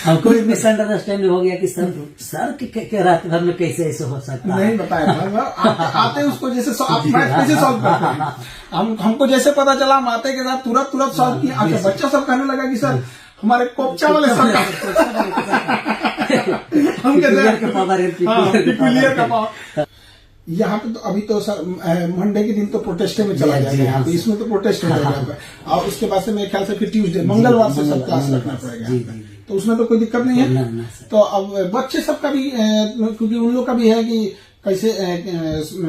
हमको मिसअंडरस्टैंडिंग हो गया कि सर के रात भर में कैसे ऐसे हो सकता है। नहीं बताया था आते उसको जैसे आप मैथ कैसे सॉल्व करते हैं, हमको जैसे पता चला हम आते के साथ तुरंत सॉल्व किया। अच्छा बच्चा सब कहने लगा कि सर हमारे कोपचा वाले सर हम कहते हैं यहाँ पे तो अभी तो सर मंडे के दिन तो प्रोटेस्टे में चला जाएगा यहाँ पे, इसमें तो प्रोटेस्ट हो जाएगा। और उसके बाद से मेरे ख्याल से फिर ट्यूसडे मंगलवार से सब क्लास रखना पड़ेगा, तो उसमें तो कोई दिक्कत नहीं है। तो अब बच्चे सबका भी क्योंकि उन लोग का भी है कि कैसे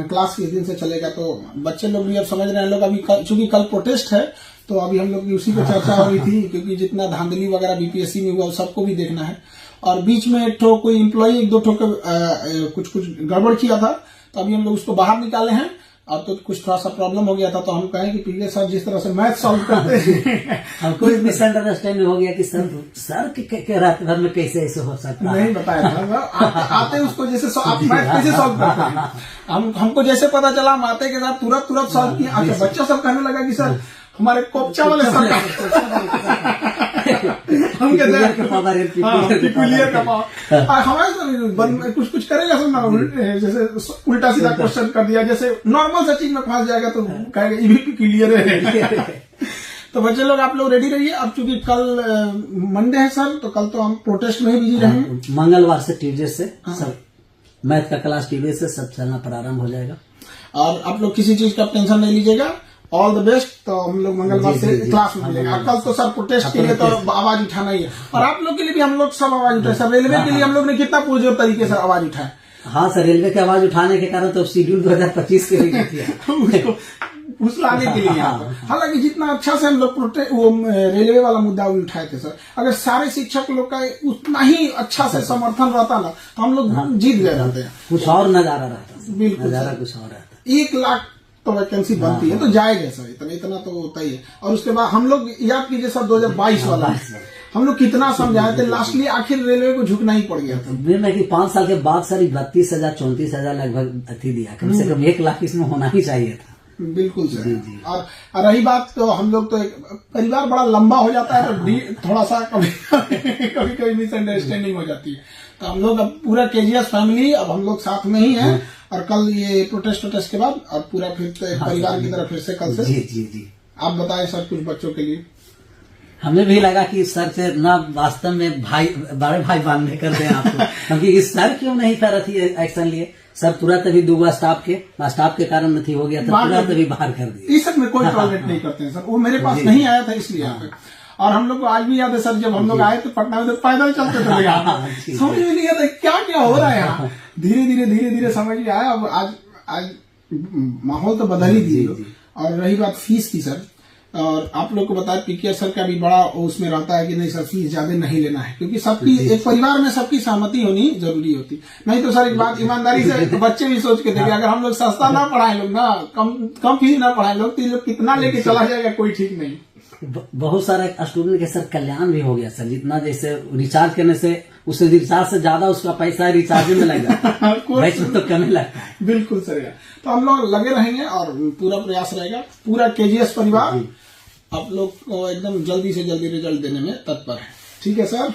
क्लास किस दिन से चलेगा, तो बच्चे लोग भी अब समझ रहे हैं। लोग अभी चूंकि कल प्रोटेस्ट है तो अभी हम लोग की उसी पे चर्चा हो रही थी, क्योंकि जितना धांधली वगैरह बीपीएससी में हुआ सबको भी देखना है। और बीच में एक ठो कोई एम्प्लॉय एक दो ठो कुछ गड़बड़ किया था, तो अभी हम लोग उसको बाहर निकाले हैं। और तो कुछ थोड़ा सा प्रॉब्लम हो गया था, तो हम कहें कि पीले सर जिस तरह से मैथ सॉल्व करते हैं हमको मिसअंडरस्टैंडिंग हो गया कि सर के रात भर में कैसे ऐसे हो सकता है। नहीं बताया था आते उसको जैसे आप मैथ कैसे सॉल्व करते हैं, हमको जैसे पता चला हम आते के साथ तुरंत सॉल्व किया। अच्छा बच्चा सब कहने लगा कि सर हमारे कोपचा वाले सर हम कहते हैं हमारे कुछ करेगा सर ना, जैसे उल्टा सीधा क्वेश्चन कर दिया, जैसे नॉर्मल सा चीज में फंस जाएगा तो कहेगा ये भी क्लियर है। तो बच्चे लोग आप लोग रेडी रहिए। अब चूंकि कल मंडे है सर, तो कल तो हम प्रोटेस्ट में ही बिजी रहेंगे। मंगलवार से ट्यूजडे से सब मैथ का क्लास ट्यूजडे से सब चलना प्रारंभ हो जाएगा। और आप लोग किसी चीज का टेंशन नहीं लीजिएगा, ऑल द बेस्ट। तो हम लोग मंगलवार से क्लास में मिलेंगे। कल तो सर प्रोटेस्ट के लिए तो आवाज उठाना ही है, और आप लोग के लिए भी हम लोग सब आवाज उठाए। सर रेलवे के लिए हम लोग ने कितना पुरजोर तरीके से आवाज उठाए। हाँ सर, रेलवे की आवाज उठाने के कारण तो शेड्यूल 2025 के लिए उसको फुसलाने के लिए यहाँ पर। हालांकि जितना अच्छा से हम लोग वो रेलवे वाला मुद्दा उठाए थे सर, अगर सारे शिक्षक लोग का उतना ही अच्छा से समर्थन रहता ना, तो हम लोग जीत गए रहते हैं। कुछ और नजारा रहता, बिल्कुल नजारा कुछ और रहता। 1 लाख तो वैकेंसी बनती है, तो जाएगा सर, इतना तो होता ही है। और उसके बाद हम लोग याद कीजिए सर 2022 वाला हम लोग कितना समझाए थे, लास्टली आखिर रेलवे को झुकना ही पड़ गया था। कि 5 साल के बाद सर 32,000 34,000 लगभग अति दिया, कम से कम 1 लाख इसमें होना ही चाहिए था। बिल्कुल सर। और रही बात, तो हम लोग तो एक परिवार बड़ा लंबा हो जाता है, तो थोड़ा सा कभी मिसअंडरस्टैंडिंग हो जाती है। तो हम लोग अब पूरा केजीएस फैमिली अब हम लोग साथ में ही हैं। और कल ये प्रोटेस्ट के बाद और पूरा फिर तो एक परिवार की तरह फिर से कल से। जी आप बताएं सर कुछ बच्चों के लिए। हमें भी लगा कि सर से ना वास्तव में बड़े भाई बांधने कर दे आपको, क्योंकि इस सर क्यों नहीं कर रही एक्शन लिए। सर तुरंत अभी दूंगा स्टाफ के कारण नहीं हो गया था, तुरंत अभी बाहर कर दिया। इस सब में कोई टॉलरेट नहीं करते हैं सर, वो मेरे पास नहीं आया था इसलिए यहाँ पे। और हम लोग को आज भी याद है सर, जब हम लोग आए तो पटना में तो पैदल चलते थे यहाँ, समझ में नहीं आता क्या हो रहा है यहाँ। धीरे धीरे समझ में आया। अब आज माहौल तो बदल ही दिए। और रही बात फीस की सर, और आप लोग को बताया पीके सर का भी बड़ा उसमें रहता है कि नहीं सर फीस ज्यादा नहीं लेना है, क्योंकि सबकी एक परिवार में सबकी सहमति होनी जरूरी होती। नहीं तो सर एक बात ईमानदारी से बच्चे भी सोच के देखे, अगर हम लोग सस्ता ना पढ़ाए लोग ना, कम फीस ना पढ़ाए लोग, तो ये लोग कितना लेके चला जाएगा कोई ठीक नहीं। बहुत सारे स्टूडेंट के सर कल्याण भी हो गया सर, जितना जैसे रिचार्ज करने से उससे रिचार्ज से ज्यादा उसका पैसा रिचार्ज में लग जाता है, तो कम लगता है। बिल्कुल सर। तो हम लोग लगे रहेंगे और पूरा प्रयास रहेगा। पूरा केजीएस परिवार आप लोग को एकदम जल्दी से जल्दी रिजल्ट देने में तत्पर है। ठीक है सर।